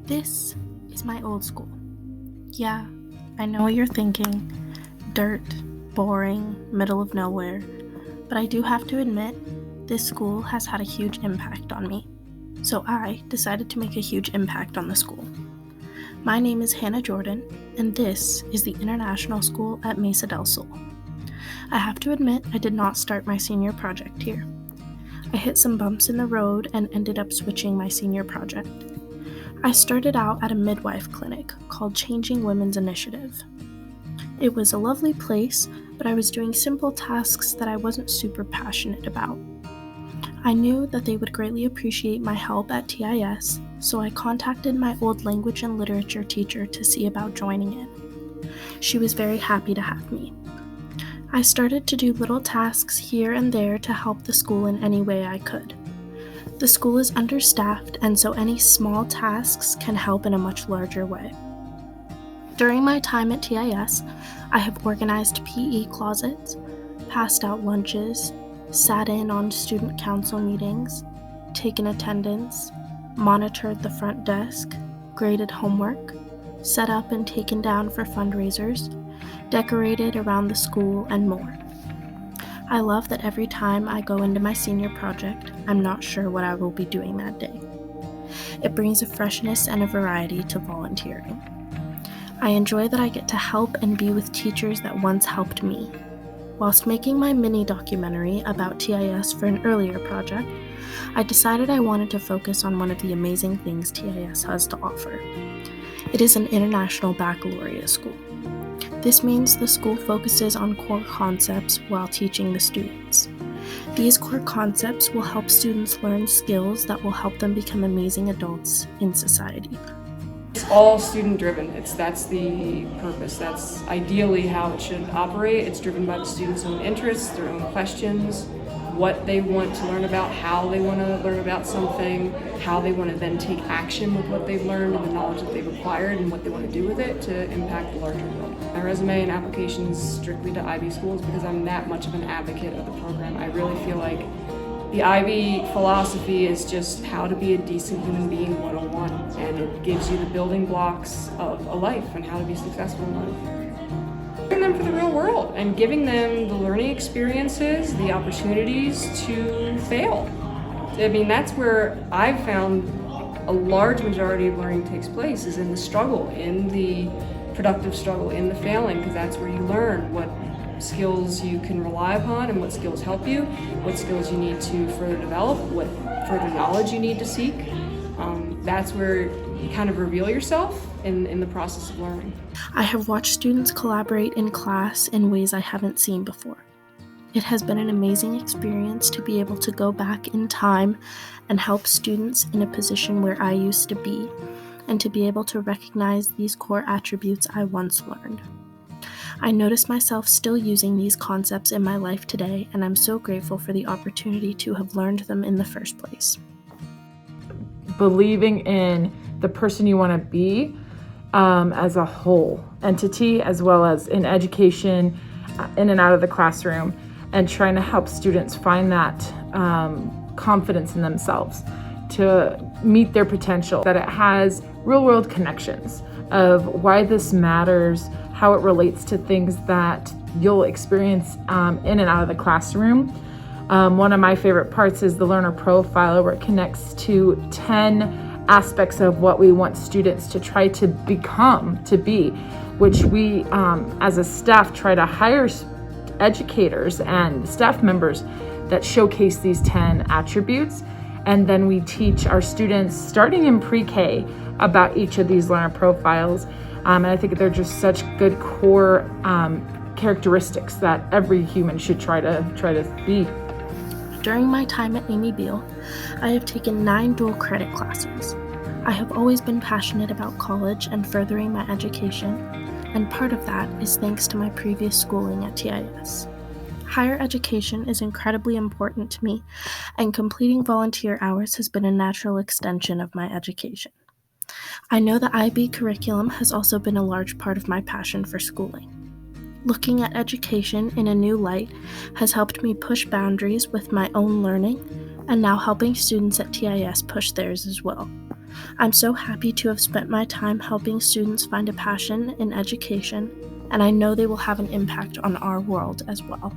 This is my old school. Yeah, I know what you're thinking. Dirt, boring, middle of nowhere. But I do have to admit, this school has had a huge impact on me. So I decided to make a huge impact on the school. My name is Hannah Jordan, and this is the International School at Mesa del Sol. I have to admit, I did not start my senior project here. I hit some bumps in the road and ended up switching my senior project. I started out at a midwife clinic called Changing Women's Initiative. It was a lovely place, but I was doing simple tasks that I wasn't super passionate about. I knew that they would greatly appreciate my help at TIS, so I contacted my old language and literature teacher to see about joining in. She was very happy to have me. I started to do little tasks here and there to help the school in any way I could. The school is understaffed, and so any small tasks can help in a much larger way. During my time at TIS, I have organized PE closets, passed out lunches, sat in on student council meetings, taken attendance, monitored the front desk, graded homework, set up and taken down for fundraisers, decorated around the school, and more. I love that every time I go into my senior project, I'm not sure what I will be doing that day. It brings a freshness and a variety to volunteering. I enjoy that I get to help and be with teachers that once helped me. Whilst making my mini documentary about TIS for an earlier project, I decided I wanted to focus on one of the amazing things TIS has to offer. It is an international baccalaureate school. This means the school focuses on core concepts while teaching the students. These core concepts will help students learn skills that will help them become amazing adults in society. It's all student driven. That's the purpose. That's ideally how it should operate. It's driven by the students' own interests, their own questions, what they want to learn about, how they want to learn about something, how they want to then take action with what they've learned and the knowledge that they've acquired and what they want to do with it to impact the larger world. My resume and applications strictly to IB schools because I'm that much of an advocate of the program. I really feel like the IB philosophy is just how to be a decent human being 101, and it gives you the building blocks of a life and how to be successful in life. Preparing them for the real world and giving them the learning experiences, the opportunities to fail. I mean, that's where I've found a large majority of learning takes place is in the struggle, in the productive struggle, in the failing, because that's where you learn what skills you can rely upon and what skills help you, what skills you need to further develop, what further knowledge you need to seek. That's where you kind of reveal yourself in the process of learning. I have watched students collaborate in class in ways I haven't seen before. It has been an amazing experience to be able to go back in time and help students in a position where I used to be, and to be able to recognize these core attributes I once learned. I notice myself still using these concepts in my life today, and I'm so grateful for the opportunity to have learned them in the first place. Believing in the person you want to be as a whole entity, as well as in education, in and out of the classroom, and trying to help students find that confidence in themselves to meet their potential, that it has real-world connections of why this matters, how it relates to things that you'll experience in and out of the classroom. One of my favorite parts is the learner profile, where it connects to 10 aspects of what we want students to try to become, to be, which we as a staff try to hire educators and staff members that showcase these 10 attributes. And then we teach our students starting in pre-K about each of these learner profiles. And I think they're just such good core characteristics that every human should try to be. During my time at Amy Beal, I have taken 9 dual credit classes. I have always been passionate about college and furthering my education, and part of that is thanks to my previous schooling at TIS. Higher education is incredibly important to me, and completing volunteer hours has been a natural extension of my education. I know the IB curriculum has also been a large part of my passion for schooling. Looking at education in a new light has helped me push boundaries with my own learning, and now helping students at TIS push theirs as well. I'm so happy to have spent my time helping students find a passion in education, and I know they will have an impact on our world as well.